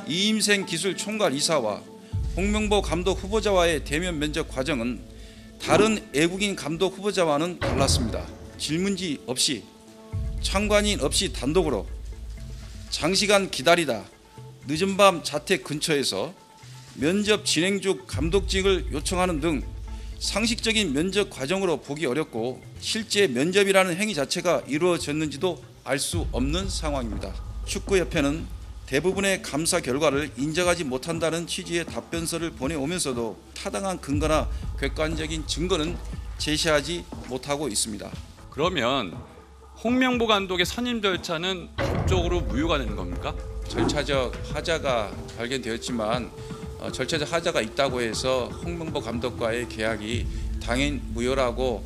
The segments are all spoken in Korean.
이임생 기술총괄 이사와 홍명보 감독 후보자와의 대면 면접 과정은 다른 외국인 감독 후보자와는 달랐습니다. 질문지 없이, 참관인 없이 단독으로 장시간 기다리다 늦은 밤 자택 근처에서 면접 진행 중 감독직을 요청하는 등 상식적인 면접 과정으로 보기 어렵고 실제 면접이라는 행위 자체가 이루어졌는지도 알 수 없는 상황입니다. 축구협회는 대부분의 감사 결과를 인정하지 못한다는 취지의 답변서를 보내오면서도 타당한 근거나 객관적인 증거는 제시하지 못하고 있습니다. 그러면 홍명보 감독의 선임 절차는 법적으로 무효가 되는 겁니까? 절차적 하자가 발견되었지만 절차적 하자가 있다고 해서 홍명보 감독과의 계약이 당연 무효라고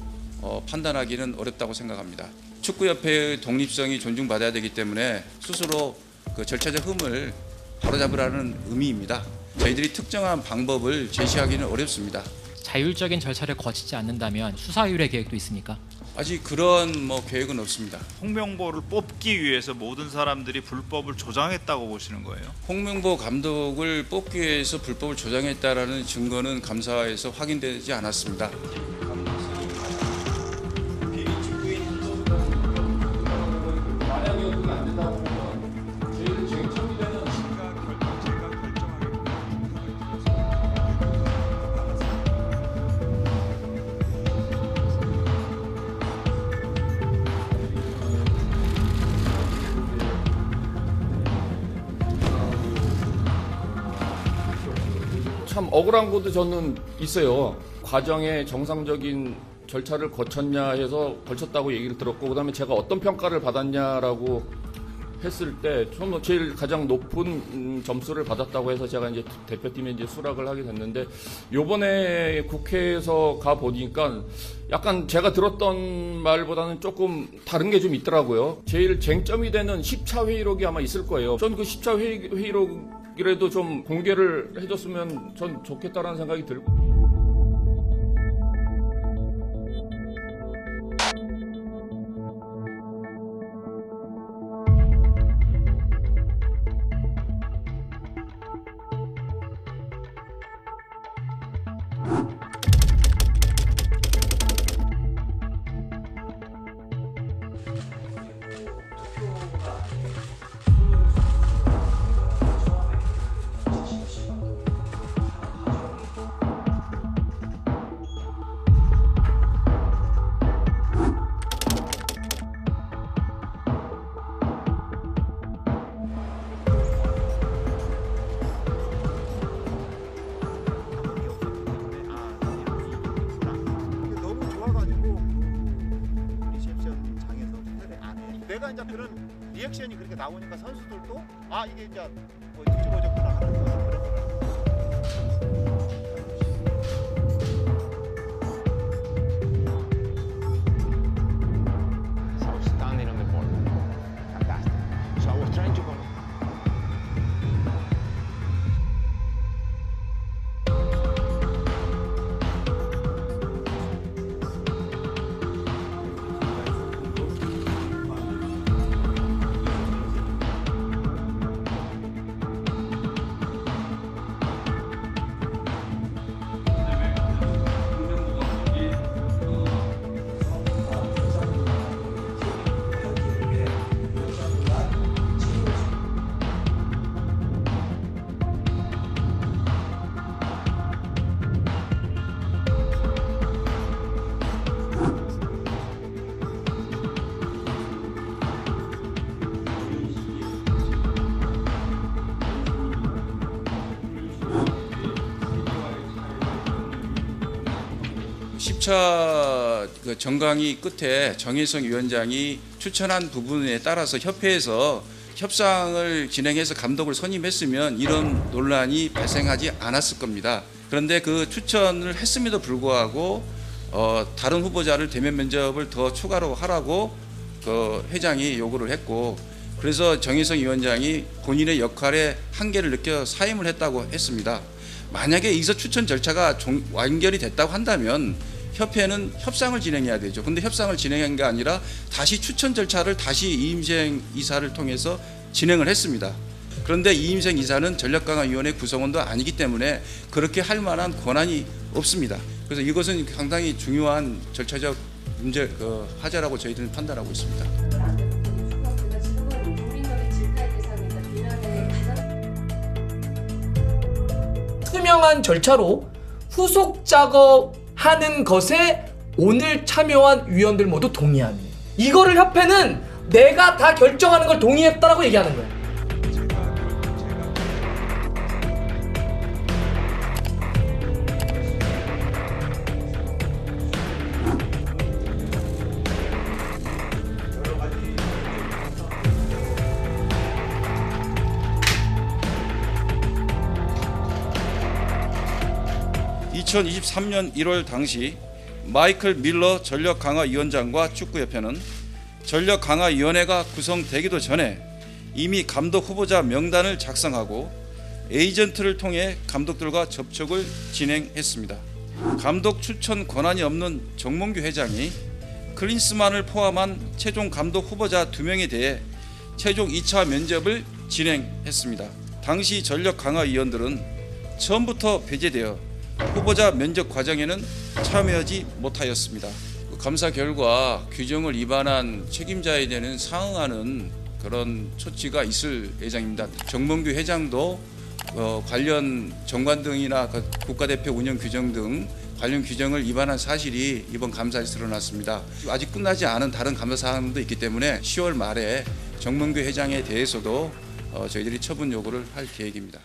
판단하기는 어렵다고 생각합니다. 축구협회의 독립성이 존중받아야 되기 때문에 스스로 그 절차적 흠을 바로잡으라는 의미입니다. 저희들이 특정한 방법을 제시하기는 어렵습니다. 자율적인 절차를 거치지 않는다면 수사유예 계획도 있습니까? 아직 그런 계획은 없습니다. 홍명보를 뽑기 위해서 모든 사람들이 불법을 조장했다고 보시는 거예요? 홍명보 감독을 뽑기 위해서 불법을 조장했다라는 증거는 감사에서 확인되지 않았습니다. 참 억울한 것도 저는 있어요. 과정에 정상적인 절차를 거쳤냐 해서 거쳤다고 얘기를 들었고, 그다음에 제가 어떤 평가를 받았냐라고 했을 때 저는 제일 가장 높은 점수를 받았다고 해서 제가 이제 대표팀에 이제 수락을 하게 됐는데, 요번에 국회에서 가 보니까 약간 제가 들었던 말보다는 조금 다른 게 좀 있더라고요. 제일 쟁점이 되는 10차 회의록이 아마 있을 거예요. 전 그 10차 회의록이라도 좀 공개를 해줬으면 전 좋겠다라는 생각이 들고. 내가 이제 그런 리액션이 그렇게 나오니까 선수들도 이게 이제 뭐 뒤집어졌구나 하는 그런 걸. Standing on the board. Fantastic. So I was trying to 그 정강의 끝에 정혜성 위원장이 추천한 부분에 따라서 협회에서 협상을 진행해서 감독을 선임했으면 이런 논란이 발생하지 않았을 겁니다. 그런데 그 추천을 했음에도 불구하고 다른 후보자를 대면 면접을 더 추가로 하라고 그 회장이 요구를 했고, 그래서 정혜성 위원장이 본인의 역할에 한계를 느껴 사임을 했다고 했습니다. 만약에 여기서 추천 절차가 완결이 됐다고 한다면 협회는 협상을 진행해야 되죠. 근데 협상을 진행한 게 아니라 다시 추천 절차를 다시 이임생 이사를 통해서 진행을 했습니다. 그런데 이임생 이사는 전략강화위원회 구성원도 아니기 때문에 그렇게 할 만한 권한이 없습니다. 그래서 이것은 상당히 중요한 절차적 문제 하자라고 저희들은 판단하고 있습니다. 투명한 절차로 후속 작업하는 것에 오늘 참여한 위원들 모두 동의합니다. 이거를 협회는 내가 다 결정하는 걸 동의했다라고 얘기하는 거예요. (2023년 1월) 당시 마이클 밀러 전력강화위원장과 축구협회는 전력강화위원회가 구성되기도 전에 이미 감독 후보자 명단을 작성하고 에이전트를 통해 감독들과 접촉을 진행했습니다. 감독 추천 권한이 없는 정몽규 회장이 클린스만을 포함한 최종 감독 후보자 2명에 대해 최종 2차 면접을 진행했습니다. 당시 전력강화위원들은 처음부터 배제되어 후보자 면접 과정에는 참여하지 못하였습니다. 감사 결과 규정을 위반한 책임자에 대한 상응하는 그런措置가 있을 예정입니다. 정몽규 회장도 관련 정관 등이나 국가대표 운영 규정 등 관련 규정을 위반한 사실이 이번 감사에서 드러났습니다. 아직 끝나지 않은 다른 감사 사항도 있기 때문에 10월 말에 정몽규 회장에 대해서도 저희들이 처분 요구를 할 계획입니다.